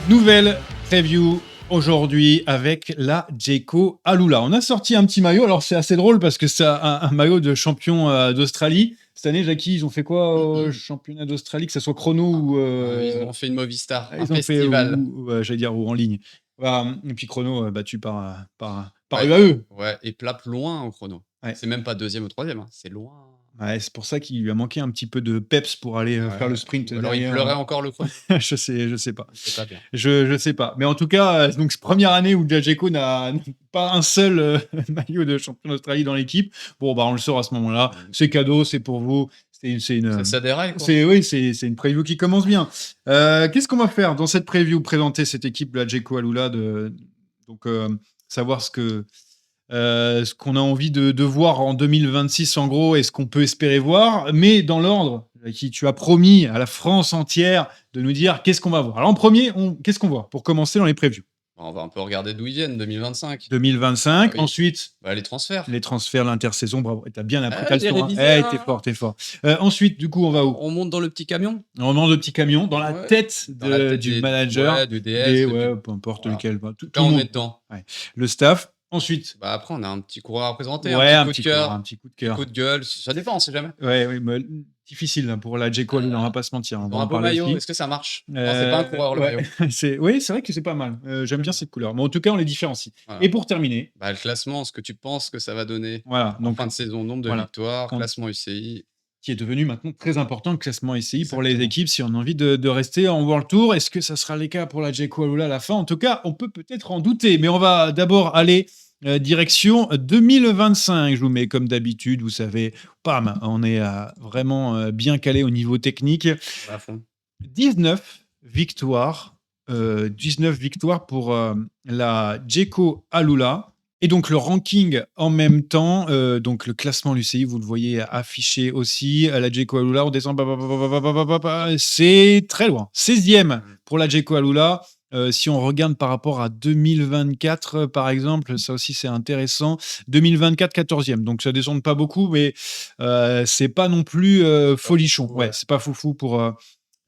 Nouvelle preview aujourd'hui avec la Jayco Alula. On a sorti un petit maillot, alors c'est assez drôle parce que c'est un maillot de champion d'Australie. Cette année, Jackie, ils ont fait quoi au championnat d'Australie, que ce soit chrono ou... Ils ont fait une Movistar, un ils ont festival. fait, j'allais dire, ou en ligne. Voilà. Et puis chrono, battu par Ouais. UAE. Ouais, et Plap loin au chrono. Ouais. C'est même pas deuxième ou troisième, c'est loin. Ouais, c'est pour ça qu'il lui a manqué un petit peu de peps pour aller faire le sprint. Alors il pleurait encore le chrono. je sais pas. C'est pas bien. Je sais pas. Mais en tout cas, donc c'est première année où Jayco n'a pas un seul maillot de champion d'Australie dans l'équipe. Bon, bah on le sort à ce moment-là. C'est cadeau, c'est pour vous. Ça déraille, quoi. C'est une preview qui commence bien. Qu'est-ce qu'on va faire dans cette preview? Présenter cette équipe, la Jayco Alula, donc savoir ce qu'on a envie de voir en 2026 en gros et ce qu'on peut espérer voir, mais dans l'ordre qui tu as promis à la France entière de nous dire qu'est-ce qu'on va voir. Alors en premier, qu'est-ce qu'on voit pour commencer dans les previews? On va un peu regarder d'où ils viennent, 2025. 2025, oui. Ensuite les transferts. Les transferts, l'intersaison, bravo, t'as bien appris, t'as le j'ai temps, révisé, t'es fort. Ensuite, du coup, on va où? On monte dans le petit camion. On monte le petit camion, dans la tête, du manager, du DS, peu importe lequel. Tout là, le on monde. est dedans. Ouais. Le staff. Ensuite, après, on a un petit coureur à présenter, un petit coup de cœur, un petit coup de cœur, coup de gueule, ça dépend, on sait jamais. Ouais, mais difficile pour la Jayco, on va pas se mentir. On va un en beau parler maillot, aussi. est-ce que ça marche? Non, c'est pas un coureur, le maillot. Oui, c'est vrai que c'est pas mal. J'aime bien cette couleur. Mais en tout cas, on les différencie. Voilà. Et pour terminer, le classement, ce que tu penses que ça va donner donc, en fin de saison, nombre de victoires, classement UCI. Qui est devenu maintenant très important, le classement UCI pour les équipes si on a envie de rester en World Tour. Est-ce que ça sera le cas pour la Jayco Alula à la fin? En tout cas, on peut peut-être en douter. Mais on va d'abord aller direction 2025. Je vous mets comme d'habitude, vous savez, pam, on est vraiment bien calé au niveau technique. À fond. 19 victoires pour la Jayco Alula. Et donc le ranking en même temps, donc le classement l'UCI, vous le voyez affiché aussi. La Jayco Alula, on descend, c'est très loin. 16e pour la Jayco Alula. Si on regarde par rapport à 2024, par exemple, ça aussi c'est intéressant. 2024, 14e. Donc ça descend pas beaucoup, mais c'est pas non plus folichon. Ouais, c'est pas foufou pour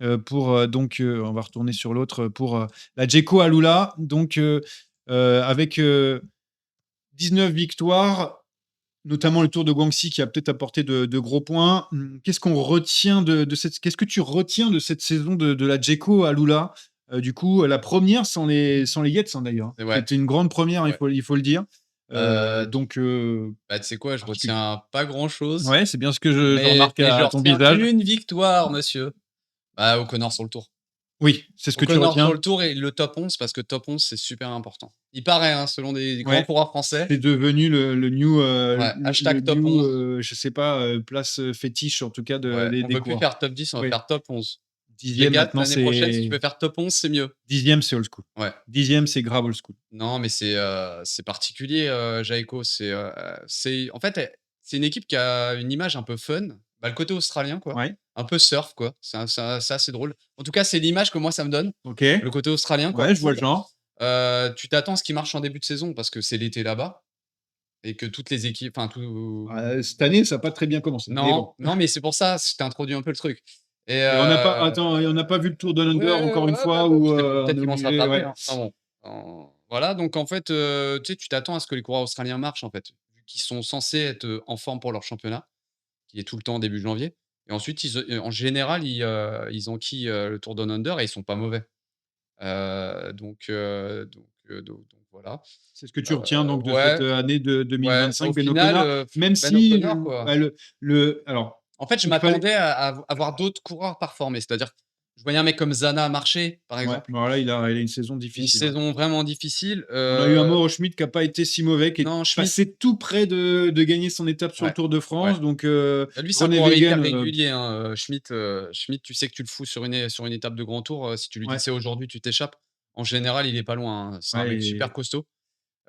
donc on va retourner sur l'autre pour la Jayco Alula. Donc avec 19 victoires, notamment le Tour de Guangxi qui a peut-être apporté de gros points. Qu'est-ce qu'on retient qu'est-ce que tu retiens de cette saison de la Jayco Alula? Du coup, la première sans les Yates d'ailleurs. C'était une grande première, il faut le dire. Donc, tu sais quoi, je retiens pas grand-chose. Ouais, c'est bien ce que je remarque à ton visage. Une victoire, monsieur. O'Connor sur le Tour. Oui, c'est ce que tu retiens. Sur le Tour et le top 11, parce que top 11, c'est super important. Il paraît, selon des grands coureurs français. C'est devenu le new... hashtag top 11. Je sais pas, place fétiche, en tout cas, des coureurs. On ne peut plus faire top 10, on va faire top 11. 10e, maintenant, l'année prochaine, si tu peux faire top 11, c'est mieux. 10e, c'est old school. 10e, c'est grave old school. Non, mais c'est particulier, Jayco. En fait, c'est une équipe qui a une image un peu fun. Le côté australien, quoi. Un peu surf, quoi. C'est assez drôle. En tout cas, c'est l'image que moi, ça me donne. Ok. Le côté australien, quoi. Ouais, je vois le genre. Tu t'attends à ce qui marche en début de saison parce que c'est l'été là-bas et que toutes les équipes... cette année, ça n'a pas très bien commencé. Non, mais c'est pour ça, je t'ai introduit un peu le truc. Et on n'a pas vu le Tour de Under encore une fois. Peut-être qu'ils vont se rattraper. Voilà, donc en fait, tu t'attends à ce que les coureurs australiens marchent, en fait, vu qu'ils sont censés être en forme pour leur championnat, qui est tout le temps début janvier. Et ensuite, en général, ils enquillent le Tour de Under et ils sont pas mauvais. Donc voilà. C'est ce que tu retiens donc de cette année de 2025, Ben O'Connor, même si alors en fait, je m'attendais à avoir d'autres coureurs performer, c'est-à-dire je voyais un mec comme Zana marcher, par exemple. Là, il a une saison difficile. Une saison vraiment difficile. On a eu un Mauro Schmitt qui n'a pas été si mauvais, qui est passé tout près de gagner son étape sur le Tour de France. Donc, lui, c'est un coureur hyper régulier. Schmitt, tu sais que tu le fous sur une étape de grand tour. Si tu lui dis c'est aujourd'hui, tu t'échappes. En général, il est pas loin. C'est un mec super costaud.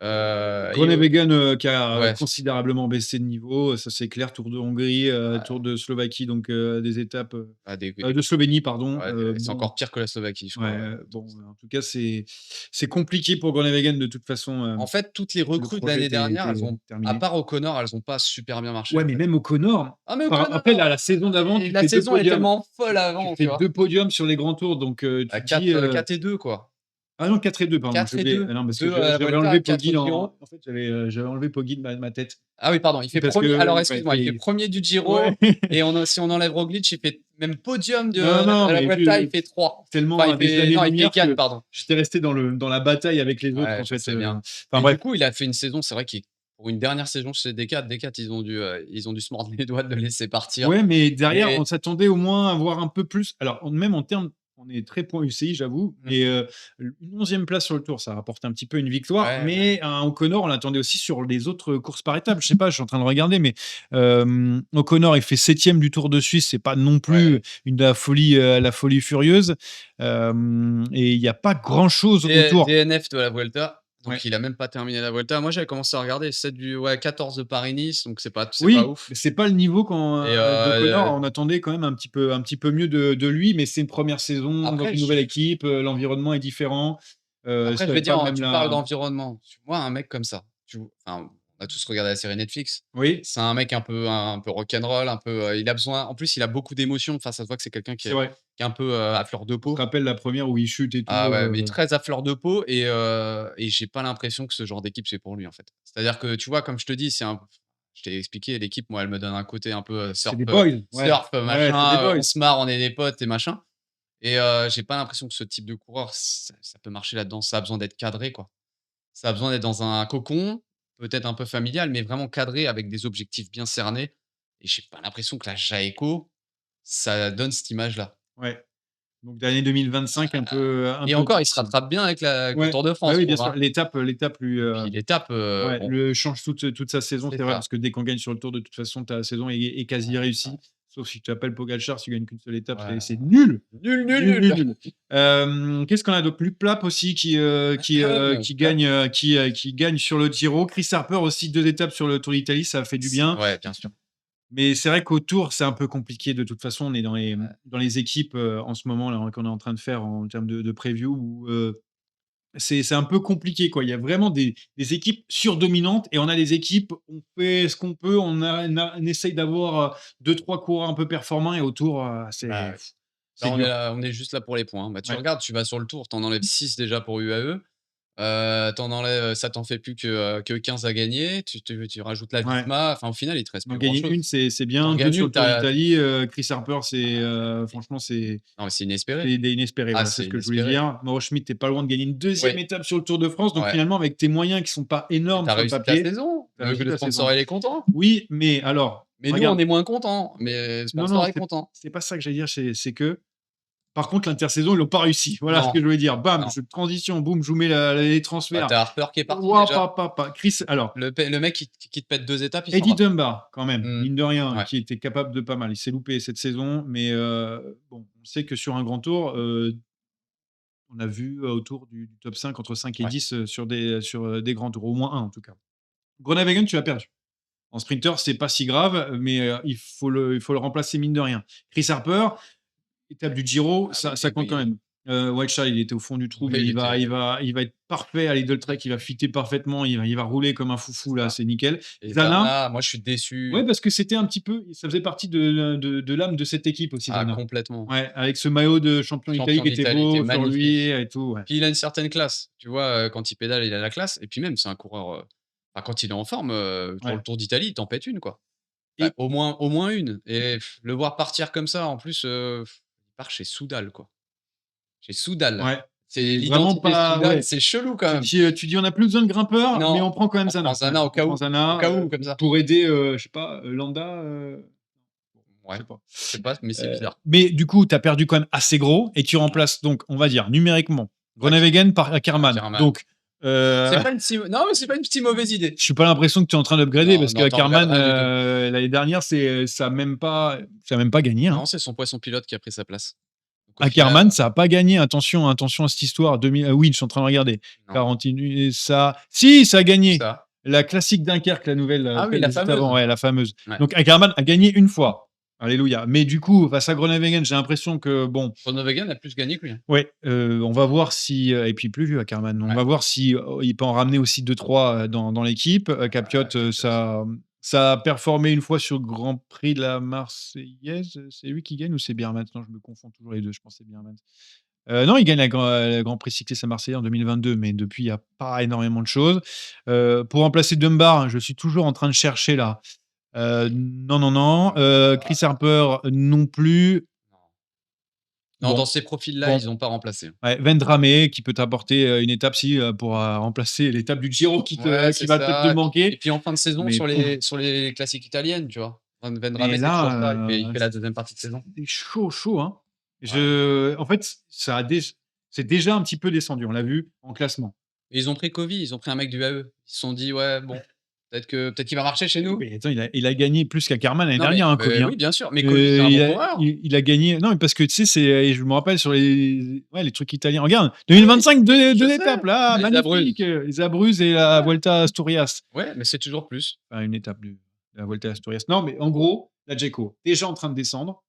Groenewegen qui a considérablement baissé de niveau, ça c'est clair. Tour de Hongrie, Tour de Slovaquie, donc des étapes de Slovénie, pardon. C'est encore pire que la Slovaquie, je crois. En tout cas, c'est compliqué pour Groenewegen de toute façon. En fait, toutes les recrues de l'année dernière, à part O'Connor, elles n'ont pas super bien marché. Ouais, mais même O'Connor. Après, la saison d'avant, la saison est tellement folle avant. Tu fais 2 podiums sur les grands tours, donc 4 et 2, quoi. Ah non, 4-2, pardon, j'ai 4 et oublié. 2, Ah non, parce que 2 à la j'avais Vuelta, enlevé 4 Poggi au Giro. en fait, j'avais enlevé Poggi de ma tête. Ah oui, pardon, il fait Parce premier. Alors que excuse-moi, il fait premier du Giro ouais. et si on enlève Roglic, il fait même podium Non, non, à la mais Vuelta, il fait 3. tellement Enfin, des non, il fait années-lumière gagne, que pardon. j'étais resté dans la bataille avec les autres, Ouais, en je fait. sais bien. Enfin Et bref. du coup, il a fait une saison, c'est vrai qu'il pour une dernière saison chez Decat, ils ont dû se mordre les doigts de le laisser partir. Ouais, mais derrière, on Et s'attendait au moins à voir un peu plus. Alors, même en termes, on est très point UCI, j'avoue, mmh, mais une 11e place sur le Tour, ça rapporte un petit peu une victoire. ouais, ouais. Mais un O'Connor, on l'attendait aussi sur les autres courses par étapes. Je sais pas, je suis en train de regarder, mais O'Connor, il fait 7e du Tour de Suisse. C'est pas non plus Ouais. la folie furieuse. Et il n'y a pas grand-chose autour. DNF de la Vuelta, Ouais. donc il a même pas terminé la Vuelta. Moi, j'avais commencé à regarder, 14 de Paris-Nice, donc c'est pas Oui, ouf. mais c'est pas le niveau Et d'O'Connor. On attendait quand même un petit peu mieux de lui, mais c'est une première saison dans après, une nouvelle équipe. L'environnement est différent. après, je Ça vais va pas dire, même tu parles la. d'environnement. Moi, un mec comme ça, enfin, on a tous regardé la série Netflix. Oui, C'est un mec un peu rock'n'roll, un peu, il a besoin en plus, il a beaucoup d'émotions. Enfin, ça se voit que c'est quelqu'un c'est vrai. qui est un peu, à fleur de On se peau. rappelle la première où il chute et tout. Ah ouais, mais très à fleur de peau et j'ai pas l'impression que ce genre d'équipe, c'est pour lui, en fait. C'est-à-dire que, tu vois, comme je te dis, je t'ai expliqué, l'équipe, moi, elle me donne un côté un peu, C'est des boys. Ouais, surf, ouais, c'est des machin, boys. on se marre, on est des potes et machin et j'ai pas l'impression que ce type de coureur, ça peut marcher là-dedans. Ça a besoin d'être cadré, quoi. Ça a besoin d'être dans un cocon, peut-être un peu familial, mais vraiment cadré avec des objectifs bien cernés et j'ai pas l'impression que la Jaeco, ça donne cette image-là. Ouais. Donc d'année 2025 un Et peu encore, il se difficile. rattrape bien avec le Ouais. Tour de Bah France, je oui, bien trouve, sûr. hein. L'étape lui. Et puis l'étape, Ouais, bon, le change toute sa saison, c'est c'est vrai, ça. parce que dès qu'on gagne sur le Tour, de toute façon, ta saison est quasi réussie. Sauf si tu t'appelles Pogačar, si tu gagnes qu'une seule étape, Ouais. c'est nul! Nul, nul, Nul, nul, nul. nul. Qu'est-ce qu'on a d'autre? Luke aussi qui gagne sur le Giro. Chris Harper aussi, 2 étapes sur le Tour d'Italie, ça fait du bien. Ouais, bien sûr. Mais c'est vrai qu'au Tour, c'est un peu compliqué. De toute façon, on est Ouais. dans les équipes, en ce moment là, qu'on est en train de faire en termes de preview où, c'est un peu compliqué, quoi. Il y a vraiment des équipes surdominantes et on a des équipes, on fait ce qu'on peut, on essaye d'avoir, 2-3 coureurs un peu performants et autour, Bah, c'est ouais. Là, c'est dur. on est juste là pour les points, hein. Bah, tu Ouais. regardes, tu vas sur le Tour, tu en enlèves 6 déjà pour UAE, tu enlèves ça t'en fait plus que 15 à gagner, tu rajoutes la Ouais. Visma, enfin, au final, il te reste En plus gagner grand-chose. une, c'est Tu en bien. 2 gagnes sur une, le tu Tour as d'Italie, Chris Harper, c'est, franchement, non, mais c'est inespéré. c'est des inespéré, Ah, voilà, c'est c'est ce que je voulais inespéré. dire. Mauro Schmid, tu pas loin de gagner une Oui, deuxième étape sur le Tour de France, donc ouais. finalement, avec tes moyens qui sont pas Mais énormes tu sur le réussi ta papier, saison, tu as réussi le ta saison. sponsor, il est content. Oui, mais alors, Mais nous, on regarde, est moins contents, mais le non, sponsor non, est content. c'est pas ça que j'allais dire, c'est que par contre, l'intersaison, ils l'ont pas réussi. Voilà ce Non, que je voulais dire. Bam, non. transition, boum, je vous mets les Bah, transferts. tu Harper qui est parti Ouah, déjà. Chris, alors, Le mec qui te pète 2 étapes, il s'en Eddie va. Dunbar, quand même, Mmh. mine de rien, Ouais. qui était capable de pas mal. Il s'est loupé cette saison, mais bon, on sait que sur un grand tour, on a vu autour du top 5, entre 5 et Ouais. 10 sur des grands tours, au moins un en tout cas. Groenewegen, tu l'as perdu. En sprinter, c'est pas si grave, mais il faut le remplacer mine de rien. Chris Harper, étape du Giro, Ah oui, ça compte quand oui. même. Wildside, il était au fond du trou, Oui, mais il était il va être parfait à Lidl Trek, il va fitter parfaitement, il va rouler comme un c'est foufou là, ça. c'est nickel. Et Zana, Zana, moi, je suis ouais, déçu. parce que c'était un petit peu ça faisait partie de l'âme de cette équipe aussi, Ah, Zana. complètement. Ouais, avec ce maillot de champion d'Italie Champion qui était d'Italie, qui est beau sur lui magnifique. et tout, ouais. Puis il a une certaine classe. Tu vois, quand il pédale, il a la classe et puis même, c'est un coureur, bah, quand il est en forme, sur Ouais le Tour d'Italie, il t'en pète une, quoi. Bah, et au moins une et le voir partir comme ça, en plus, il part chez Soudal, quoi. Chez Soudal. ouais, C'est c'est vraiment l'identité pas Soudal, ouais. c'est chelou quand même. Tu dis: «On a plus besoin de grimpeurs, mais Non, on prend quand même on prend Zana». Ouais, Zana on prend au Zana, cas où, comme ça. pour aider, je sais pas, Landa, je Ouais, sais pas. je sais pas, mais c'est bizarre. Mais du coup, tu as perdu quand même assez gros et tu Ouais. remplaces donc, on va dire, numériquement, Ouais, Groenewegen par Ackermann. Ackermann. Donc, heu, Non, mais c'est pas une si mauvaise idée. je suis pas l'impression que tu es en train d'upgrader Non, parce non, tu regardes qu'Ackermann, rien du tout. l'année dernière, ça a même pas gagné, hein. Non, c'est son poisson pilote qui a pris sa place. Donc au Ackermann, final, ça a pas gagné. Attention, attention à cette histoire. 2000 oui, je suis en train de regarder. non. Quarantine, ça si, ça a Où gagné. ça? La classique Dunkerque, la nouvelle, Ah oui, celle la de juste avant, fameuse. ouais, la fameuse. Ouais. Donc Ackermann a gagné une fois. Alléluia. Mais du coup, face à Groenewegen, j'ai l'impression que bon, Groenewegen a plus gagné que lui, hein. ouais, on va voir si, et puis plus vieux Ackermann, on Ouais. va voir si, il peut en ramener aussi 2-3 dans l'équipe. Capiot, ça a performé une fois sur le Grand Prix de la Marseillaise. C'est lui qui gagne ou c'est Biermans? Non, je me confonds toujours les 2. Je pense que c'est Biermans. Non, il gagne la Grand Prix cycliste à Marseille en 2022, mais depuis, il y a pas énormément de choses. Pour remplacer Dunbar, je suis toujours en train de chercher là. Non, non, non. Chris Harper, non plus. Non, dans Bon, ces profils-là, bon. ils ont pas remplacé. Ouais, Vendrame qui peut t'apporter une étape si pour remplacer l'étape du Giro qui Ouais, qui c'est va peut-être te ça. Et manquer. puis en fin de saison, Mais sur pouf. les classiques italiennes, tu vois. Vendrame, Mais c'est toujours ça. là, Il fait la deuxième partie de saison. c'est chaud, chaud, hein. Ouais. En fait, c'est déjà un petit peu descendu. On l'a vu en classement. Et ils ont pris Covid, ils ont pris un mec du AE. Ils se sont dit: «Ouais, bon, peut-être qu'il va marcher chez nous». Mais attends, il a gagné plus qu'Ackermann l'année Non, mais dernière, hein, Covid, oui, hein. bien sûr, mais Covid, c'est un bon coureur. Il a gagné. Non, mais parce que tu sais, et je me rappelle sur les trucs italiens. Regarde, 2025, deux Je sais, étapes là, les Abruzzes. magnifique. Les Abruzzes et la Ouais, Vuelta a Asturias. ouais, mais c'est toujours plus. Enfin, une étape de la Vuelta a Asturias. Non, mais en gros, la Djeko, déjà en train de descendre.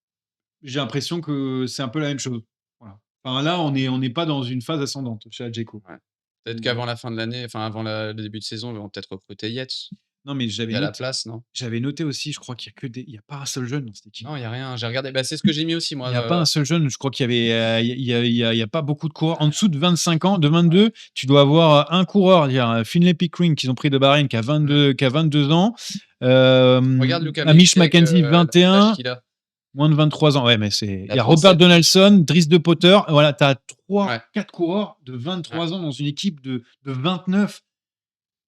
J'ai l'impression que c'est un peu la même chose. Voilà. Enfin, là, on n'est pas dans une phase ascendante chez la Djeko. Ouais. Peut-être qu'avant la fin de l'année, enfin avant le début de saison, ils vont peut-être recruter Yates. Non, mais Et à la place, non? j'avais noté aussi, je crois qu'il y a il y a pas un seul jeune dans cette équipe. Non, il y a rien. J'ai regardé, bah, c'est ce que j'ai mis aussi moi, Il y a pas un seul jeune. Je crois qu'il y avait, il y a pas beaucoup de coureurs. En dessous de 25 ans, de 22, tu dois avoir un coureur. Il y a Finlay Pickering qu'ils ont pris de Bahreïn qui a 22 ans. regarde Luca Amish Mekki avec, Mackenzie, l'âge 21. qu'il a. Moins de 23 ans. Ouais, mais il y a Robert 37. Donaldson, Dries de Potter. Voilà, tu as Ouais, 4 coureurs de ouais. 23 ans dans une équipe de 29.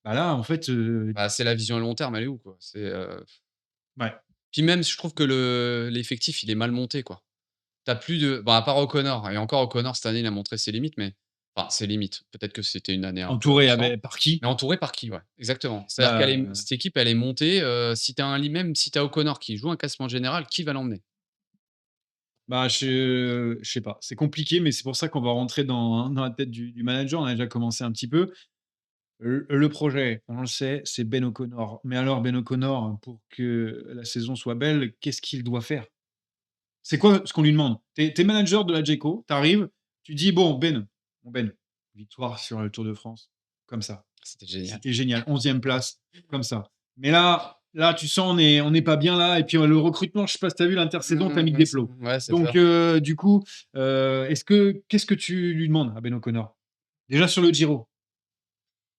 Bah là, en fait, Bah, c'est la vision à long terme, elle est où, quoi? ouais. Puis même, je trouve que l'effectif, il est mal monté, quoi. T'as plus de bon, à part O'Connor et encore O'Connor, cette année, il a montré ses limites, mais enfin, ses limites. Peut-être que c'était une année un peu Entouré sans, par qui? mais entouré par qui? Ouais, exactement. C'est-à-dire Bah, cette équipe, elle est montée, si tu as même si tu as O'Connor qui joue un classement général, qui va l'emmener? je sais pas. C'est compliqué, mais c'est pour ça qu'on va rentrer dans la tête du manager. On a déjà commencé un petit peu. Le projet, on le sait, c'est Ben O'Connor. Mais alors, Ben O'Connor, pour que la saison soit belle, qu'est-ce qu'il doit faire? C'est quoi ce qu'on lui demande? Tu es manager de la Djeko, tu arrives, tu dis: «Bon Ben, victoire sur le Tour de France», comme ça. C'était génial. C'était génial, 11e place, comme ça. Mais là, tu sens on n'est pas bien là et puis, le recrutement, je sais pas si tu as vu l'intersaison, tu as mis que des plots. Ouais, c'est Donc, ça. du coup, qu'est-ce que tu lui demandes à Ben O'Connor? Déjà sur le Giro?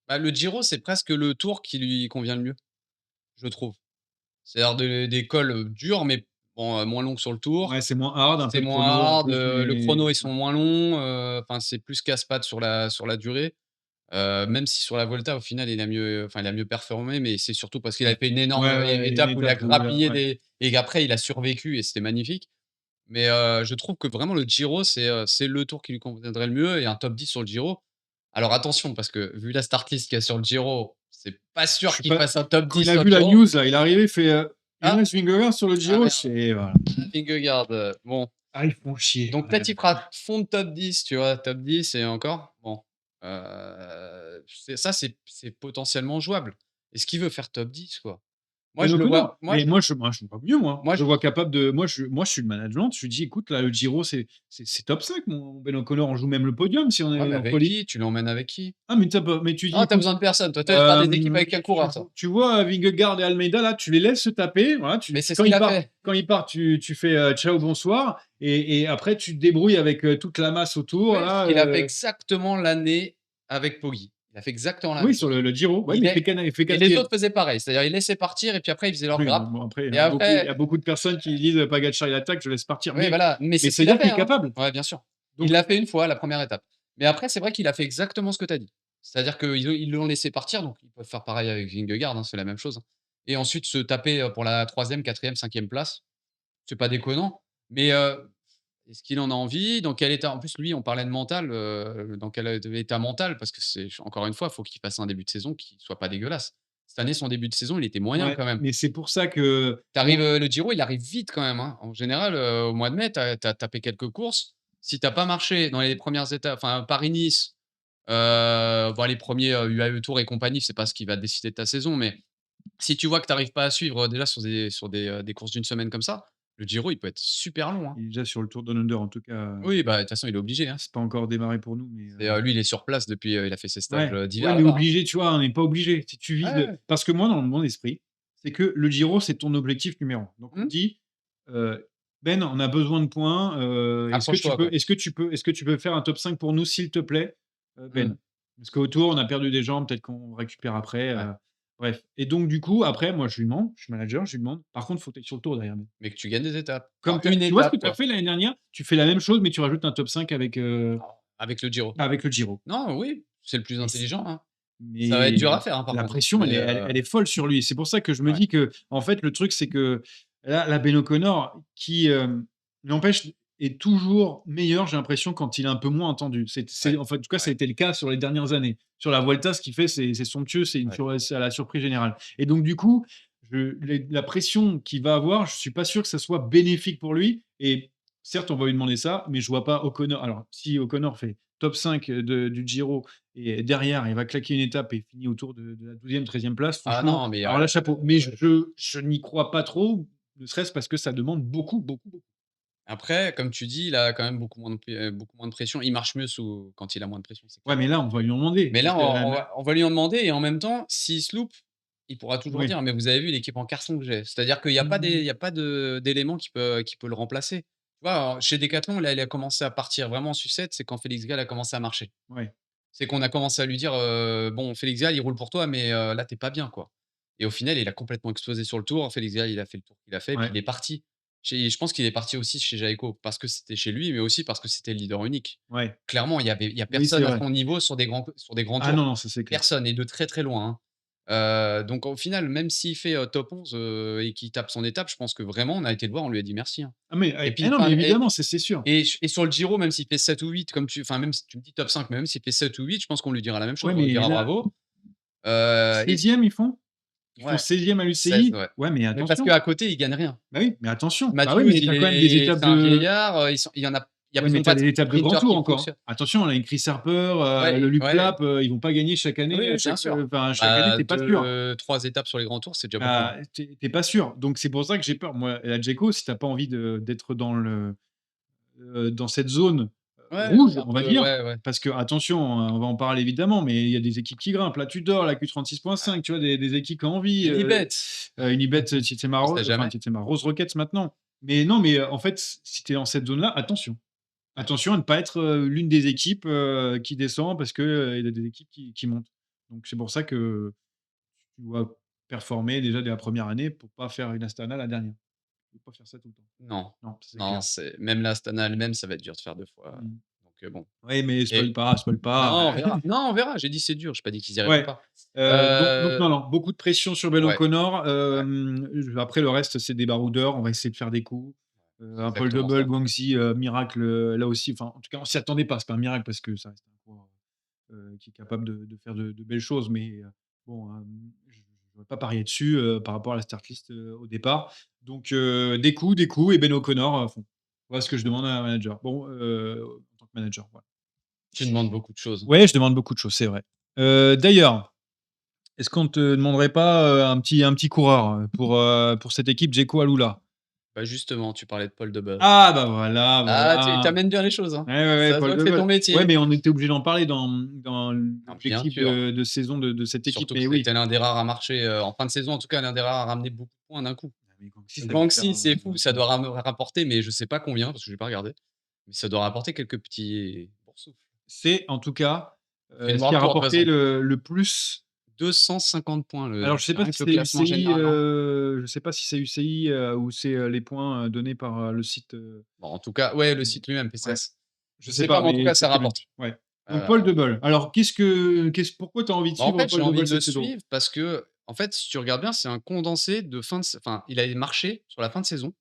Bah, le Giro, c'est presque le tour qui lui convient le mieux, je trouve. C'est-à-dire des cols, durs, mais bon, moins longs sur le tour. Ouais, c'est moins hard, un peu C'est le moins chrono en hard, plus, le mais chrono, ils sont moins longs, enfin, c'est plus casse-pattes sur la durée. Même si sur la Volta, au final, il a mieux performé, mais c'est surtout parce qu'il a fait une énorme, ouais, ouais, une étape où il a étape où là grappillé ouais. et qu'après il a survécu et c'était magnifique. Mais, je trouve que vraiment le Giro, c'est le tour qui lui conviendrait le mieux et un top 10 sur le Giro. Alors attention, parce que vu la start list qu'il y a sur le Giro, c'est pas Je sûr sais qu'il pas, fasse un top quand 10 il a sur vu le la Giro. news là, il est arrivé, il fait, Ah! Jonas Vingegaard sur le Ah Giro, merde, c'est voilà. Vingegaard, bon. Ah, ils font chier. Donc peut-être il fera fond de top 10, tu vois? Top 10 et encore, bon, c'est potentiellement jouable. Est-ce qu'il veut faire top 10 quoi? Moi Ben je le O'Connor, vois moi mais je moi je ne vois pas mieux moi. moi Je je le vois capable de moi je suis le management, je lui dis: «Écoute là, le Giro c'est top 5 mon Ben O'Connor, on joue même le podium si on ouais, est mais en avec folie». qui? Tu l'emmènes avec qui? Ah mais tu dis: Ah, tu as «Écoute, besoin de personne, toi, tu feras des équipes avec un coureur, toi. tu vois Vingegaard et Almeida là, tu les laisses se taper, voilà, Mais c'est ce qu'il a fait. quand ils partent, tu fais, ciao bonsoir et après tu te débrouilles avec, toute la masse autour Oui, ce là, qu'il a fait exactement l'année avec Poggi. Il a fait exactement la même oui sur chose. le Giro, ouais, Il mais est il fait et les 4e. autres faisaient pareil, c'est-à-dire ils laissaient partir et puis après ils faisaient leur Oui, grappe bon après et il y a après beaucoup de personnes qui disent: «Pogačar il attaque, je laisse partir», oui, voilà, mais c'est ce qu'il a c'est-à-dire fait, qu'il est hein. capable. Ouais, bien sûr. Il Donc l'a fait une fois, la première étape. Mais après, c'est vrai qu'il a fait exactement ce que tu as dit. C'est-à-dire qu'ils l'ont laissé partir, donc ils peuvent faire pareil avec Vingegaard, hein, c'est la même chose, hein. Et ensuite se taper, pour la troisième, quatrième, cinquième place, c'est pas déconnant. Mais, est-ce qu'il en a envie? Dans quel état en plus, lui, on parlait de mental, dans quel, état mental? Parce que c'est encore une fois, il faut qu'il fasse un début de saison qui soit pas dégueulasse. Cette année, son début de saison, il était moyen ouais, quand même. mais c'est pour ça que Tu arrives, moi le Giro, il arrive vite quand même, hein. En général, au mois de mai, tu as tapé quelques courses. Si tu as pas marché dans les premières étapes, enfin Paris-Nice, bon les premiers er UAE Tour et compagnie, c'est pas ce qui va décider de ta saison, mais si tu vois que tu arrives pas à suivre, déjà des courses d'une semaine comme ça, le Giro, il peut être super long, hein. il est déjà sur le Tour Down Under en tout cas, Oui, bah, de toute façon, il est obligé, hein. c'est pas encore démarré pour nous, mais Lui, il est sur place depuis, il a fait ses stages, ouais, ouais, d'hiver mais là-bas, hein. obligé, tu vois? On n'est pas obligé. Si tu Ouais, vises, ouais. parce que moi, dans mon esprit, c'est que le Giro, c'est ton objectif numéro 1. Donc on Mmh. dit, heu, Ben, on a besoin de points. Approche-toi, quoi. Est-ce que tu peux faire un top 5 pour nous, s'il te plaît, Mmh. Ben? Parce qu'autour, on a perdu des gens, peut-être qu'on récupère après, Ouais. bref. Et donc du coup, après, moi, je lui demande, je suis manager, je lui demande: «Par contre, faut que tu sur le tour derrière, mec». Mais que tu gagnes des étapes. Comme Une tu vois ce que étape, tu as quoi. fait l'année dernière? Tu fais la même chose, mais tu rajoutes un top 5 avec, Avec le Giro. avec le Giro. Non, oui, c'est le plus Et c intelligent, hein. Ça va être dur Mais à faire, hein, par la contre, hein. pression, Mais elle est folle sur lui. C'est pour ça que je me ouais, dis que, en fait, le truc, c'est que là, Ben O'Connor qui, n'empêche, est toujours meilleur, j'ai l'impression, quand il est un peu moins entendu. ouais, En fait, en tout cas, ça a ouais, été le cas sur les dernières années. Sur la Vuelta, ce qu'il fait, c'est somptueux, ouais. c'est à la surprise générale. Et donc du coup, la pression qu'il va avoir, je suis pas sûr que ça soit bénéfique pour lui. Et certes, on va lui demander ça, mais je vois pas O'Connor. Alors, si O'Connor fait top 5 du Giro et derrière, il va claquer une étape et finit autour de la 12e, 13e place. Ah Franchement, non, mais alors là, chapeau. Mais je n'y crois pas trop, ne serait-ce parce que ça demande beaucoup, beaucoup, beaucoup. après, comme tu dis, il a quand même beaucoup moins de pression. Il marche mieux quand il a moins de pression, c'est Ouais, clair. mais là, on va lui en demander Mais parce là, que, on va lui en demander et en même temps, s'il se loupe, il pourra toujours oui. dire: «Mais vous avez vu l'équipe en carton que j'ai». C'est-à-dire qu'il y a pas Mmh. il y a pas de d'élément qui peut le remplacer. Tu vois, chez Decathlon, là, il a commencé à partir vraiment en sucette, c'est quand Félix Gall a commencé à marcher. Ouais, C'est qu'on a commencé à lui dire, «Bon, Félix Gall, il roule pour toi, mais là, tu es pas bien, quoi». Et au final, il a complètement explosé sur le tour. Félix Gall, il a fait le tour qu'il a fait, puis ouais, il est parti. Je pense qu'il est parti aussi chez Jayco parce que c'était chez lui, mais aussi parce que c'était le leader unique. ouais. Clairement, il y a Oui, c'est personne à vrai. son niveau sur des grands Ah non, tours. non, ça, c'est clair. Personne et de très, très loin, hein. Donc au final, même s'il fait, top 11, et qu'il tape son étape, je pense que vraiment on a été le voir, on lui a dit: «Merci», hein. Ah mais Et puis non, mais enfin évidemment, c'est sûr. et sur le Giro, même s'il fait 7 ou 8, enfin même si tu me dis top 5, mais même s'il fait 7 ou 8, je pense qu'on lui dira la même chose. Ouais, On lui mais dira là, bravo. Et 16e, ils font? Ils font ouais, 16e à 16, l'UCI? ouais. Ouais, mais Mais parce attention. qu'à côté, il gagne rien. Bah oui, mais attention. Bah oui, Matthews, mais tu as quand même des étapes c'est un de vieillard, ouais, ils mais ont tu as pas de des étapes de grand sprinter tour qui encore. fonctionne. Attention, on a une Chris Harper, le Ouais, Luke ouais, Plapp, ils vont pas gagner chaque année, oui, bien sûr. enfin, chaque année, Bah, tu es pas sûr. 3 étapes sur les grands tours, c'est déjà beaucoup, hein. Tu es pas sûr. Donc c'est pour ça que j'ai peur. Moi, la Adjecko, si tu as pas envie d'être dans cette zone, Ouais, rouge, c'est un on va peu dire, ouais, ouais. parce que attention, hein, on va en parler évidemment, mais il y a des équipes qui grimpent. Là, Tudor, la Q36.5, tu vois? Des équipes qui ont envie, Unibet, Unibet, Tietema on sait enfin jamais. Tietema Rose Rockets maintenant. Mais non, mais en fait, si tu es dans cette zone-là, attention. Attention à ne pas être, l'une des équipes, qui descend parce que, il y a des équipes qui montent. Donc c'est pour ça que tu dois performer déjà dès la première année pour pas faire une Astana la dernière. Faut pas faire ça tout le temps. Non, Non, ça c'est non, clair. c'est même l'Astana elle-même, ça va être dur de faire 2 fois, Mmh. donc bon. Oui, mais Et spoil non, pas. on verra. Non, on verra, j'ai dit: «C'est dur», j'ai pas dit qu'ils y arriveront Ouais, pas. donc non, non, beaucoup de pression sur Ben Ouais, O'Connor, ouais, après le reste, c'est des baroudeurs, on va essayer de faire des coups, c'est un Paul exactement Double, ça. Guangxi, miracle, là aussi, enfin, en tout cas, on s'y attendait pas, c'est pas un miracle parce que ça reste un coureur, qui est capable de faire de belles choses, mais bon, je n'aurais pas parié dessus, par rapport à la start list, au départ. Donc des coups et Ben O'Connor à fond. Voilà ce que je demande à un manager. Bon, en tant que manager, voilà. Tu demandes beaucoup de choses. Ouais, je demande beaucoup de choses, c'est vrai. D'ailleurs, est-ce qu'on te demanderait pas, un petit coureur, pour cette équipe Djeko Alula? Bah, justement, tu parlais de Paul Debel. Ah bah voilà, Ah, tu voilà. amènes bien les choses, hein. Ouais, ouais, ouais, Ça se Paul voit que c'est ton Debel. Ouais, métier. mais on était obligé d'en parler dans Ah, bien l'objectif sûr, de saison de cette équipe, surtout que mais oui. c'était l'un des rares à marcher, en fin de saison, en tout cas, l'un des rares à ramener beaucoup de points d'un coup. Ah mais Guangxi, ça va faire, Guangxi, c'est fou, ça ouais. doit rapporter, mais je sais pas combien parce que j'ai pas regardé, mais ça doit rapporter quelques petits boursoufles. C'est en tout cas, Il fait une ce qui a World Tour de toute rapporté façon. le plus. 250 points Alors je sais pas rien si que le c'est classement UCI, général, non? je sais pas si c'est UCI, ou c'est, les points, donnés par, le site, Bon, en tout cas, ouais, le site lui-même, ouais. PCS. Je Je sais sais pas, pas, mais en tout mais cas, c'est ça très bien. rapporte. Ouais. Donc Heu, Paul Debol. Alors pourquoi tu as envie de Bah, en suivre fait, j'ai Paul envie Debol de le cette saison? suivre parce que, en fait, si tu regardes bien, c'est un condensé de fin de enfin, il a marché sur la fin de saison.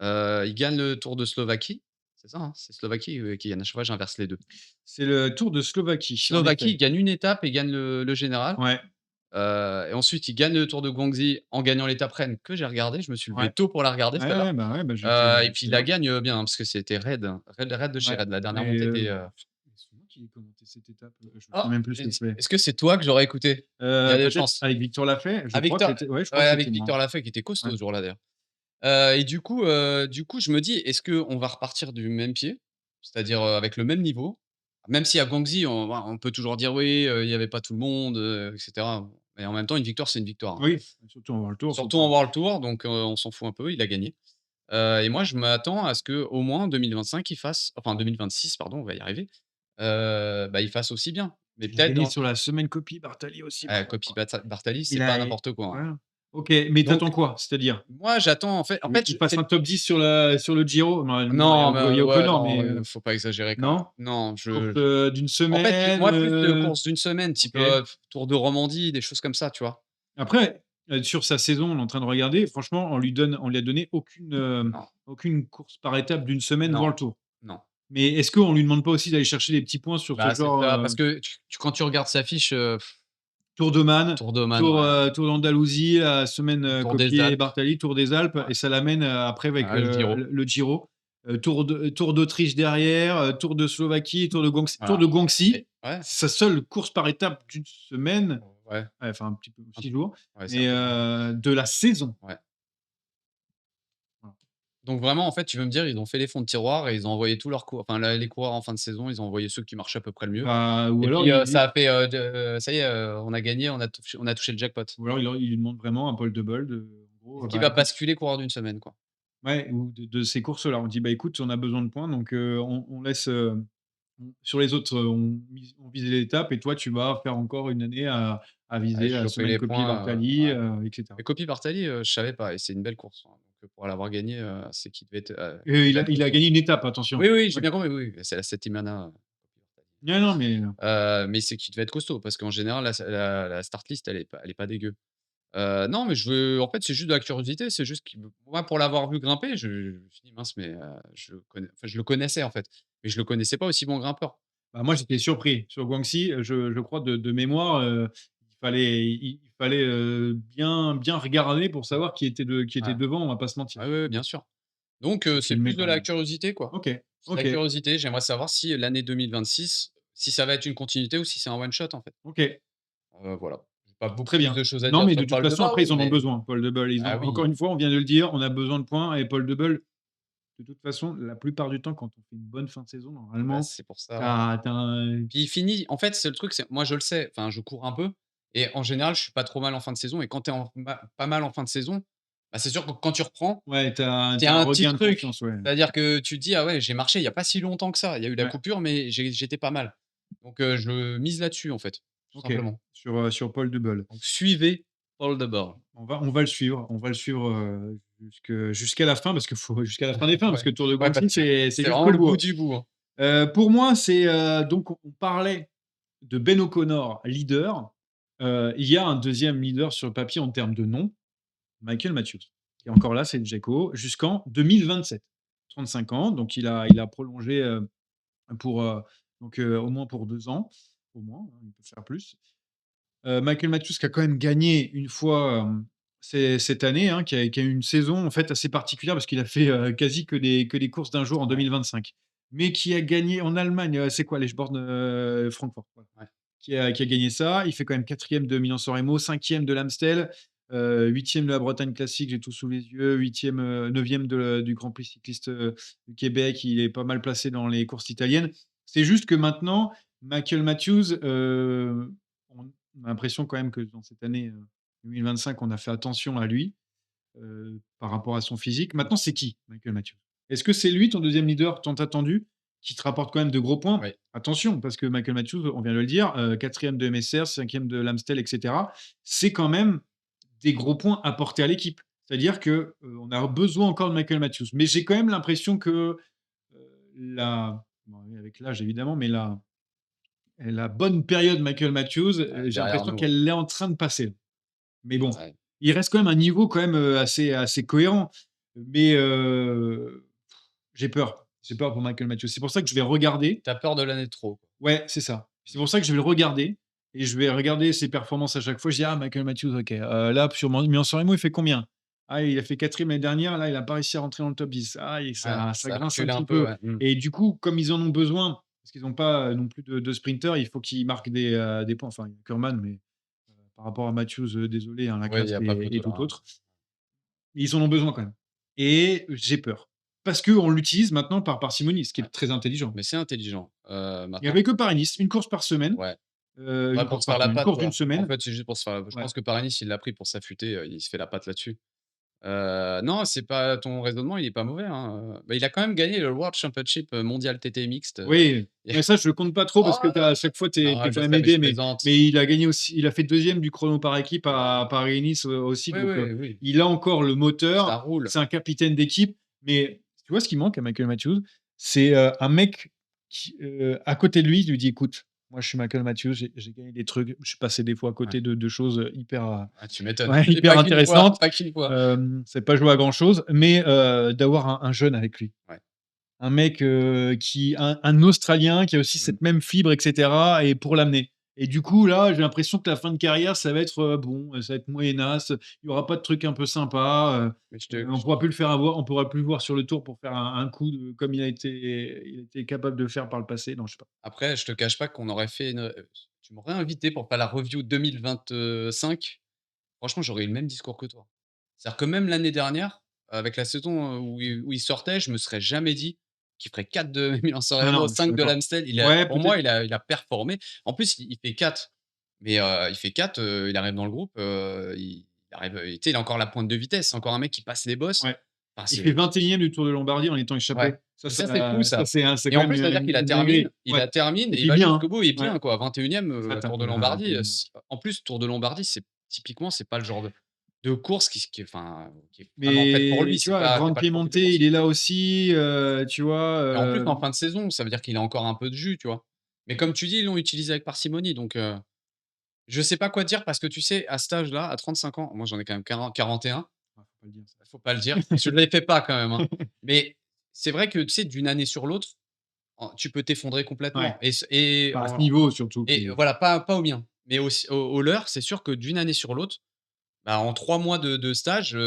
Il gagne le Tour de Slovaquie. C'est ça, hein? C'est Slovaquie, qui gagne. À chaque fois, j'inverse les 2. C'est le Tour de Slovaquie, en Slovaquie, il effet. gagne une étape et gagne le général. Ouais, Et ensuite, il gagne le Tour de Guangxi en gagnant l'étape reine que j'ai regardée. Je me suis levé ouais. tôt pour la regarder tout à l'heure. Ouais, bah, Et puis il j'étais la là. gagne, bien, hein, parce que c'était raide, hein, raide de chez Ouais, raide. La dernière mais montée était, c'est moi qui ai commenté cette étape, je me souviens ah! même plus ce J'ai que dit c'est. est-ce que c'est toi que j'aurais écouté? Il y a des Peut-être chances. avec Victor Lafay, je crois que c'était ouais, je Ouais, crois que c'était avec moi. Victor Lafay qui était costaud Ouais. ce jour-là d'ailleurs. Et du coup, je me dis: «Est-ce qu'on va repartir du même pied?» C'est-à-dire, avec le même niveau. Même si à Guangxi, on peut toujours dire: «Oui, il y avait pas tout le monde, et cetera». Mais en même temps, une victoire, c'est une victoire, hein. Oui, surtout en World Tour, faut Surtout pas en World Tour, donc on s'en fout un peu, il a gagné. Et moi, je m'attends à ce qu'au moins en 2025, il fasse enfin 2026 pardon, on va y arriver, bah, il fasse aussi bien. Mais Il a peut-être gagné dans sur la semaine copie Bartali aussi, Coppi bordel. Bartali, c'est Il pas a n'importe quoi, hein. ouais. OK, mais tu Donc attends quoi? C'est-à-dire? moi, j'attends en fait, Qu'il fasse un top 10 sur le Giro? Non, non, mais il y a ouais, O'Connor, non, mais faut pas exagérer quand même. non? Non, Course, je d'une en fait, semaine, moi, plus, courses d'une semaine, type, OK. Tour de Romandie, des choses comme ça, tu vois? Après, sur sa saison, on est en train de regarder, franchement, on lui a donné Non, aucune course par étape d'une semaine non, avant le Tour. non. Mais est-ce qu'on lui demande pas aussi d'aller chercher des petits points sur ce Bah, c'est genre, ça, parce que quand tu regardes sa fiche, Tour d'Oman, Tour d'Oman, ouais, Tour d'Andalousie, la semaine, Tour des Copier Alpes, Bartali, Tour des Alpes ouais, et ça l'amène, après avec, le Giro, le Giro, Tour d'Autriche derrière, Tour de Slovaquie, Tour voilà de Guangxi. et ouais, C'est sa seule course par étape d'une semaine, ouais, ouais, enfin un petit peu un 6 jours, ouais, c'est un mais, peu beaucoup, de la saison. ouais. Voilà. Donc vraiment, en fait, tu veux me dire, ils ont fait les fonds de tiroir et ils ont envoyé tous leurs enfin la les coureurs en fin de saison, ils ont envoyé ceux qui marchaient à peu près le mieux Bah, ou et alors puis, il ça a fait, ça y est, on a gagné, on a touché le jackpot. il lui demande vraiment un Paul de Bold, en gros, Ce qui bah, va écoute, basculer coureur d'une semaine, quoi. ouais, ou de ces courses-là. On dit: «Bah, écoute, on a besoin de points, donc, on laisse, sur les autres, on vise l'étape et toi, tu vas faire encore une année à Aller viser la choper semaine les Coppi points, Bartali, ouais. et cetera». Mais Coppi Bartali, je savais pas et c'est une belle course, hein, donc pour l'avoir gagné, c'est qu'il devait être, Et déjà être il a costaud. gagné une étape, attention. Oui, oui, j'ai Ouais. bien compris, oui, oui, c'est la Settimana, Coppi Bartali. Non, non, mais, Mais c'est qu'il devait être costaud parce qu'en général la start list elle est pas dégueu. Non, mais je veux en fait, c'est juste de la curiosité, c'est juste que moi, pour l'avoir vu grimper, je me suis dit: «Mince, mais je le connaissais, en fait, mais je le connaissais pas aussi bon grimpeur». bah, moi, j'étais surpris. Sur Guangxi, je crois de mémoire, il fallait, bien regarder pour savoir qui était Ouais. devant, on va pas se mentir. Ouais, ouais, ouais, bien sûr. Donc C'est c'est filmé plus de quand la même. curiosité, quoi. OK, C'est de la OK, curiosité, j'aimerais savoir si l'année 2026, si ça va être une continuité ou si c'est un one shot, en fait. OK. Voilà. J'ai pas beaucoup Très plus bien. de choses à Non, dire mais de sur toute Paul de façon, après, Boll, ils en ont mais besoin, Paul Debol. Ils ont ah encore oui, une fois, on vient de le dire, on a besoin de points et Paul Debol, de toute façon, la plupart du temps, quand on fait une bonne fin de saison, bah, normalement, c'est pour tu ça. as un Puis il finit en fait, c'est le truc, c'est moi je le sais, enfin je cours un peu et en général, je suis pas trop mal en fin de saison et quand tu es pas mal en fin de saison, bah, c'est sûr que quand tu reprends, ouais, tu tu as un un petit regain de truc. confiance, ouais. C'est-à-dire que tu te dis: «Ah ouais, j'ai marché il y a pas si longtemps que ça. Il y a eu la Ouais, coupure, mais j'étais pas mal». Donc je mise là-dessus, en fait, tout OK, simplement. sur Paul Debol. Donc suivez Paul Debord. On va le suivre, jusqu'à la fin parce qu'il faut jusqu'à la fin des fins, parce Ouais, que Tour de ouais, parce Guangxi, que c'est c'est jusqu'au vraiment le bout bout. du bout, hein. Pour moi, c'est, donc on parlait de Ben O'Connor, leader. Il y a un deuxième leader sur le papier en termes de nom, Michael Matthews. Et encore là, c'est Djeko jusqu'en 2027. 35 ans, donc il a prolongé, pour, au moins pour 2 ans, au moins, hein, il peut faire plus. Michael Matthews qui a quand même gagné une fois, cette année, hein, qui a eu une saison en fait assez particulière parce qu'il a fait, quasi que des courses d'un jour en Ouais, 2025. Mais qui a gagné en Allemagne, c'est quoi l'Eschborn, Francfort, voilà. ouais. Qui a gagné ça. Il fait quand même 4e de Milan-San Remo, 5e de l'Amstel, 8e de la Bretagne classique, j'ai tout sous les yeux, 8e, 9e du Grand Prix cycliste, du Québec. Il est pas mal placé dans les courses italiennes. C'est juste que maintenant, Michael Matthews, on a l'impression quand même que dans cette année, 2025, on a fait attention à lui, par rapport à son physique. Maintenant, c'est qui Michael Matthews? Est-ce que c'est lui ton deuxième leader tant attendu, qui te rapporte quand même de gros points? Ouais. Attention, parce que Michael Matthews, on vient de le dire, 4e de MSR, 5e de l'Amstel et cetera. C'est quand même des gros points apportés à l'équipe. C'est-à-dire que, on a besoin encore de Michael Matthews. Mais j'ai quand même l'impression que, la bon, avec l'âge évidemment, mais la bonne période Michael Matthews, j'ai Derrière l'impression nous, hein. qu'elle est en train de passer. Mais bon, Ouais. il reste quand même un niveau quand même, assez cohérent. Mais, j'ai peur. J'ai peur pour Michael Matthews. C'est pour ça que je vais regarder. Tu as peur de l'année de trop, quoi. Ouais, c'est ça. C'est pour ça que je vais le regarder et je vais regarder ses performances à chaque fois. Je dis: «Ah, Michael Matthews, OK, là, sur Milan-San Remo, il fait combien? Ah, il a fait 4e l'année dernière, là, il a pas réussi à rentrer dans le top 10. Ah et Ouais, ça ça grince un recule un petit peu, peu» ouais. Mmh. et du coup, comme ils en ont besoin, parce qu'ils n'ont pas, non plus de sprinters, il faut qu'ils marquent des points. Enfin, il y a Kurman, mais, par rapport à Matthews, désolé, hein, la Ouais, il y classe a pas est photo là, tout hein. autre. Ils en ont besoin quand même et j'ai peur. Parce qu'on l'utilise maintenant par parcimonie, ce qui Ouais, est très intelligent. mais c'est intelligent. Il y Maintenant avait que Paris-Nice, une course par semaine, ouais. Ouais, pour se faire la une patte, course d'une quoi. En semaine. fait, c'est juste pour se faire je Ouais. pense que Paris-Nice, il l'a pris pour s'affûter, il se fait la patte là-dessus. Non, c'est pas ton raisonnement, il est pas mauvais, hein, bah, il a quand même gagné le World Championship, mondial TT mixte, Oui, et mais ça, je le compte pas trop parce oh que à chaque fois, tu es non, je quand même sais, mais je aidé, plaisante. mais il a gagné aussi, il a fait 2e du chrono par équipe à Paris-Nice aussi, Oui, donc oui, oui, il a encore le ça moteur, roule. c'est un capitaine d'équipe, mais tu vois ce qui manque à Michael Matthews? C'est un mec qui, à côté de lui, il lui dit: «Écoute, moi, je suis Michael Matthews, j'ai gagné des trucs, je suis passé des fois à Ouais. côté de choses hyper, Ah, tu m'étonnes. ouais, Et hyper pas qu'une fois, intéressantes». pas qu'une fois. C'est pas joué à grand chose, mais d'avoir un jeune avec lui. Ouais. Un mec, qui un Australien qui a aussi Mmh. cette même fibre et cetera et pour l'amener et du coup, là, j'ai l'impression que la fin de carrière, ça va être, bon, ça va être moyennasse, il y aura pas de trucs un peu sympas, Mais je te on pourra plus le faire avoir on pourra plus le voir sur le tour pour faire un coup de comme il a été capable de faire par le passé. Non, je sais pas. après, je te cache pas qu'on aurait fait une, tu m'aurais invité pour faire la review 2025. Franchement, j'aurais eu le même discours que toi. C'est-à-dire que même l'année dernière, avec la saison, où il sortait, je me serais jamais dit qu'il ferait 4 de Milan-San Non, Remo, non, je suis 5 de d'accord. l'Amstel. Ouais, Pour moi, peut-être il a performé. En plus, il fait 4, mais il fait 4, il arrive dans le groupe, il arrive, tu sais, il a encore la pointe de vitesse. C'est encore un mec qui passe les bosses. ouais. Enfin, Il fait c'est 21e du Tour de Lombardie en étant ouais, échappé. mais ça, c'est fou ça. C'est Et quand en même plus, c'est-à-dire qu'il la une termine dinguerie. Ouais et et il puis va bien, jusqu'au hein. bout et Ouais. bien quoi. 21e, Ça tape, Tour de Tour Lombardie, de Lombardie. en plus, Tour de Lombardie, c'est typiquement, c'est pas le genre de course qui est enfin, qui est vraiment faite pour Mais lui. tu vois, C'est Grande pas le profil Piemonte, de course. il est là aussi, tu vois? Et en plus, en fin de saison, ça veut dire qu'il a encore un peu de jus, tu vois? Mais comme tu dis, ils l'ont utilisé avec parcimonie, donc je sais pas quoi dire parce que tu sais, à cet âge-là, à 35 ans, moi j'en ai quand même 41, Ah, faut pas le dire ça. faut pas le dire, je ne les fais pas quand même, hein. Mais c'est vrai que, tu sais, d'une année sur l'autre, tu peux t'effondrer Ouais, complètement et pas à ce niveau surtout et qui voilà, pas au mien, mais aussi au leur, c'est sûr que d'une année sur l'autre, bah, en 3 mois de stage,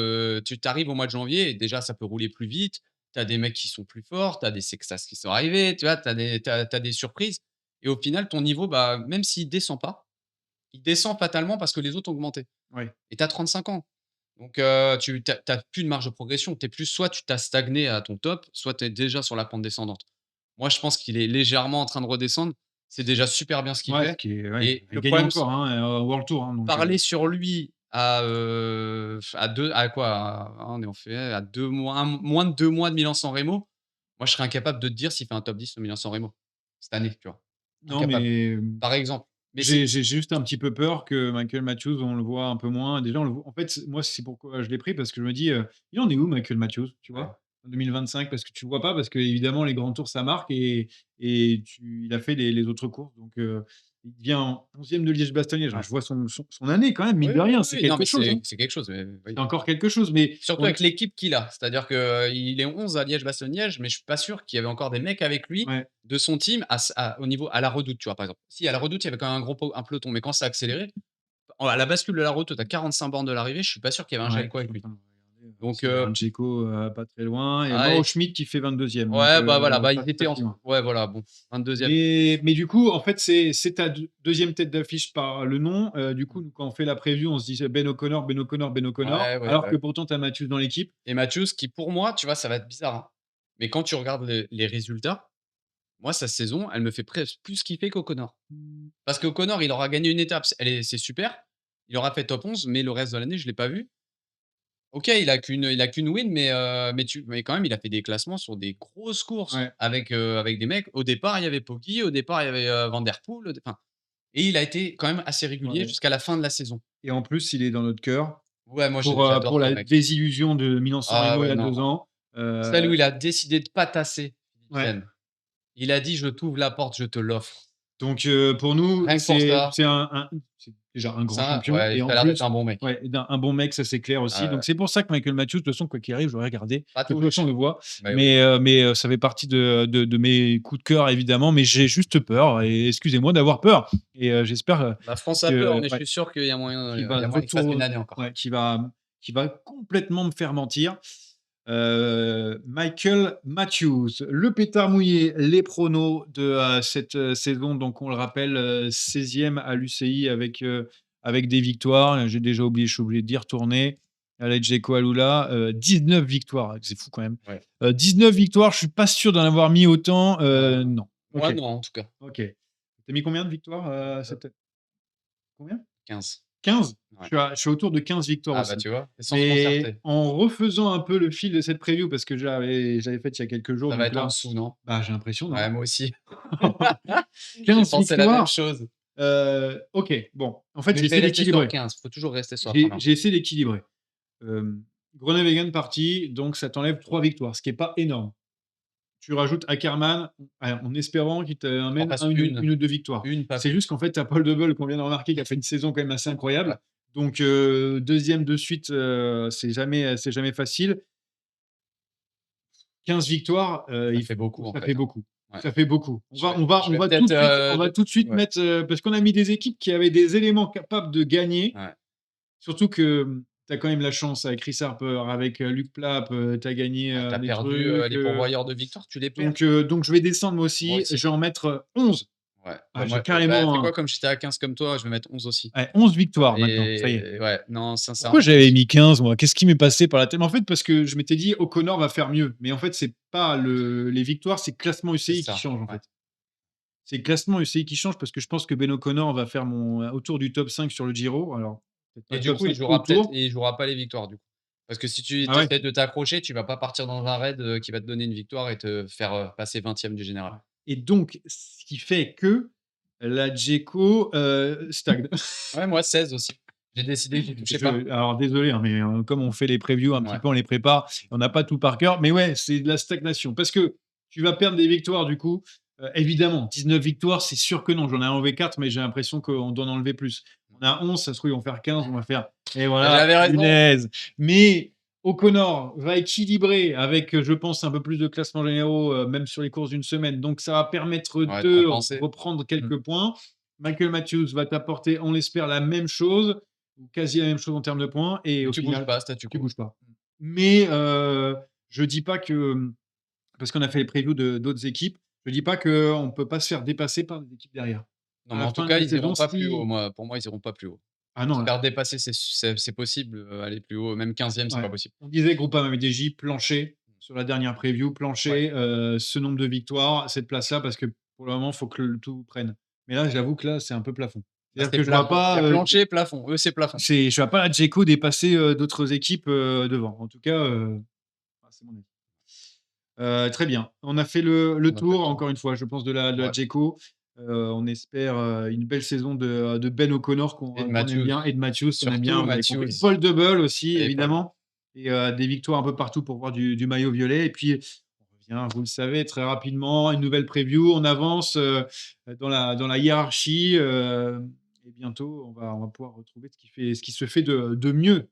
tu t'arrives au mois de janvier et déjà ça peut rouler plus vite. Tu as des mecs qui sont plus forts, tu as des Sexas qui sont arrivés, tu vois? Tu as des surprises et au final ton niveau, bah, même s'il descend pas, il descend fatalement parce que les autres ont augmenté ouais, et tu as 35 ans. Donc tu tu plus de marge de progression. Tu plus soit tu t'as stagné à ton top, soit tu es déjà sur la pente descendante. Moi, je pense qu'il est légèrement en train de redescendre. C'est déjà super bien ce qu'il ouais, ce fait qui est ouais, et il le gagne problème, encore, hein, World Tour, hein, donc parler sur lui à 2 à quoi? On est en fait à 2 mois, moins de 2 mois de Milan-San Remo. Moi, je serais incapable de te dire s'il fait un top 10 au Milan-San Remo, cette année, tu vois? non Incapable, mais par exemple. Mais c'est j'ai juste un petit peu peur que Michael Matthews, on le voit un peu moins. Déjà, on le voit en fait, moi, c'est pourquoi je l'ai pris parce que je me dis, «Il en est où Michael Matthews?» Tu ouais. vois? En 2025 parce que tu le vois pas, parce qu'évidemment les grands tours ça marque et il a fait les autres courses donc il vient 11e de Liège-Bastogne-Liège. Ouais. Je vois son année quand même, mine Oui, de oui, rien, oui, c'est oui. Non, quelque mais chose, hein. c'est quelque chose, C'est oui. encore quelque chose, mais Surtout on avec l'équipe qu'il a. C'est-à-dire qu'il est 11 à Liège-Bastogne-Liège, mais je suis pas sûr qu'il y avait encore des mecs avec lui ouais. de son team au niveau à la Redoute, tu vois, par exemple. Si, à la Redoute, il y avait quand même un peloton, mais quand ça a accéléré, à la bascule de la Redoute, tu as 45 bornes de l'arrivée, je suis pas sûr qu'il y avait un Ouais, Gelco je suis avec en lui. train de regarder, Donc si, il y a un Djeko, pas très loin et ah Mauro et Schmid qui fait 22e donc ouais, bah, voilà, bah, pas ils étaient si loin. ouais, voilà, bon, 22e. Mais du coup, en fait, c'est ta 2e tête d'affiche par le nom, du coup, Mmh. nous, quand on fait la preview, on se dit: «Ben O'Connor, Ben O'Connor, Ben O'Connor», Ouais, ouais, alors bah, que ouais. pourtant tu as Matthews dans l'équipe. Et Matthews qui, pour moi, tu vois, ça va être bizarre, hein, mais quand tu regardes les résultats, moi, sa saison, elle me fait presque plus kiffer qu'Oconnor. Parce qu'Oconnor, il aura gagné une étape, c'est super. Il aura fait top 11, mais le reste de l'année, je l'ai pas vu. OK, il a qu'une win, mais quand même, il a fait des classements sur des grosses courses Ouais, avec des mecs. Au départ, il y avait Poggi, au départ, il y avait, Van der Poel, enfin, et il a été quand même assez régulier ouais jusqu'à la fin de la saison. et en plus, il est dans notre cœur Ouais, moi, j'adore pour ce la mec. désillusion de Milan-San Ah Remo il ouais, y a non. 2 ans, Celle où il a décidé de pas tasser ouais. Philipsen. Il a dit: «Je t'ouvre la porte, je te l'offre». Donc pour nous, Rien que pour ça, c'est c'est déjà un grand ça champion ouais, et ça en a l'air d'être plus un bon mec. ouais, un bon mec, ça c'est clair aussi. Ah ouais, Donc c'est pour ça que Michael Matthews, de toute façon, quoi qu'il arrive, je l'aurais gardé. pas De toute façon, on touche. le voit. Bah oui. Mais ça fait partie de mes coups de cœur, évidemment. Mais j'ai juste peur et excusez-moi d'avoir peur. Et j'espère La France a peur, que mais je ouais, suis sûr qu'il y a moyen, qu'il va qu'il fasse une année encore. ouais, qu'il va complètement me faire mentir. Michael Matthews, le pétard mouillé, les pronos de cette saison. Donc, on le rappelle, 16e à l'UCI avec des victoires. J'ai déjà oublié, je suis obligé d'y retourner. Alejeko Alula, 19 victoires. C'est fou quand même. Ouais. 19 victoires, je suis pas sûr d'en avoir mis autant. Heu, Non. moi Ok. non, en tout cas, Ok. T'as mis combien de victoires heu, Combien 15. 15? Ouais. Je suis autour de 15 victoires Ah bah, aussi. tu vois? Et sans se Mais concerter. en refaisant un peu le fil de cette preview, parce que j'avais fait il y a quelques jours, Ça va donc être en là, dessous, non? bah, j'ai l'impression, Ouais, non? moi aussi. J'ai 15 pensé la même victoires, chose. OK, bon, en fait, Mais j'ai je vais essayé rester sur d'équilibrer. 15. Faut toujours rester sur la première. J'ai essayé d'équilibrer. Groenewegen parti, donc ça t'enlève 3 victoires, ce qui est pas énorme. Tu rajoutes Ackermann, en espérant qu'il En t'amène passe une. 1 ou 2 victoires. Une, pas C'est plus. juste qu'en fait, tu as Paul Debel qu'on vient de remarquer, qui a fait une saison quand même assez Ouais. incroyable. Donc, 2e de suite, c'est jamais facile. 15 victoires, Ça il fait beaucoup, en ça fait, fait hein. beaucoup. Ouais. Ça fait beaucoup. Je vais peut-être, On va tout de suite ouais. mettre, parce qu'on a mis des équipes qui avaient des éléments capables de gagner. Ouais. Surtout que, tu as quand même la chance avec Chris Harper, avec, Luc Plapp, tu as gagné, Ah, tu des perdu, trucs, les pourvoyeurs de victoire, tu les perds. donc je vais descendre moi Moi aussi. aussi. Je vais en mettre, 11. Ouais. Ah, Bah, j'ai moi, bah, tu sais carrément quoi? Comme j'étais à 15 comme toi, je vais mettre 11 aussi. ouais, 11 victoires maintenant, ça y est. Et ouais, non, Pourquoi sincèrement, j'avais mis 15 moi? Qu'est-ce qui m'est passé par la tête? Mais en fait, parce que je m'étais dit: «O'Connor va faire mieux». Mais en fait, c'est pas les victoires, c'est le classement c'est UCI qui ça, change, en ouais. fait. C'est le classement UCI qui change parce que je pense que Ben O'Connor va faire autour du top 5 sur le Giro. Alors, peut-être pas Et le du top coup, 5 autour. il jouera pas les victoires, du coup. Parce que si tu Ah ouais? essaies de t'accrocher, tu vas pas partir dans un raid, qui va te donner une victoire et te faire, passer 20e du général. Ouais. Et donc, ce qui fait que la Djeko, stagne. Ouais, moi 16 aussi. J'ai décidé que j'y touchais pas. Alors désolé, hein, mais comme on fait les previews un petit Ouais. peu, on les prépare, on n'a pas tout par cœur. Mais ouais, c'est de la stagnation. Parce que tu vas perdre des victoires du coup. Évidemment, 19 victoires, c'est sûr que non. J'en ai enlevé 4, mais j'ai l'impression qu'on doit en enlever plus. On a 11, ça se trouve, ils vont faire 15, on va faire. Et Bah, voilà, j'avais raison. punaise. Mais O'Connor va équilibrer avec, je pense, un peu plus de classements généraux, même sur les courses d'une semaine. Donc ça va permettre Ouais, de de compenser. reprendre Mmh. quelques points. Michael Matthews va t'apporter, on l'espère, la même chose ou quasi la même chose en termes de points et Et au tu bouges final, pas, statu tu quo. bouges pas. Mais je dis pas que, parce qu'on a fait les previews de d'autres équipes, je dis pas qu'on ne peut pas se faire dépasser par des équipes derrière. Non, À mais la en tout fin de cas, la ils saison, iront pas plus haut, si moi. Pour moi, ils iront pas plus haut. ah non, Se là, faire dépasser, c'est possible, aller plus haut, même 15e, c'est ouais, pas possible. on disait Groupama MDJ, plancher sur la dernière preview, Ouais. plancher, ce nombre de victoires, cette place-là, parce que pour le moment, il faut que le tout prenne. Mais là, j'avoue que là, c'est un peu plafond. Là, C'est-à-dire c'est que je vois plafond. Il y pas, a plancher, plafond. Eux, c'est plafond. je vois pas la Djeko dépasser, d'autres équipes, devant. En tout cas, c'est mon avis. Très bien. On a fait le On a fait le tour, tour. encore une fois, je pense, de la Ouais. Djeko. On espère, une belle saison de Ben O'Connor Et de qu'on aime Matthews. bien et de Matthews qu'on aime bien, Surtout vous avez compris. Matthews. Paul Double aussi, Et Paul. évidemment et des victoires un peu partout pour voir du maillot violet et puis on revient, vous le savez, très rapidement, une nouvelle preview. On avance, dans la hiérarchie, et bientôt on va pouvoir retrouver ce qui se fait de mieux.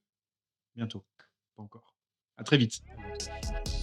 Bientôt, pas encore. À très vite. À bientôt.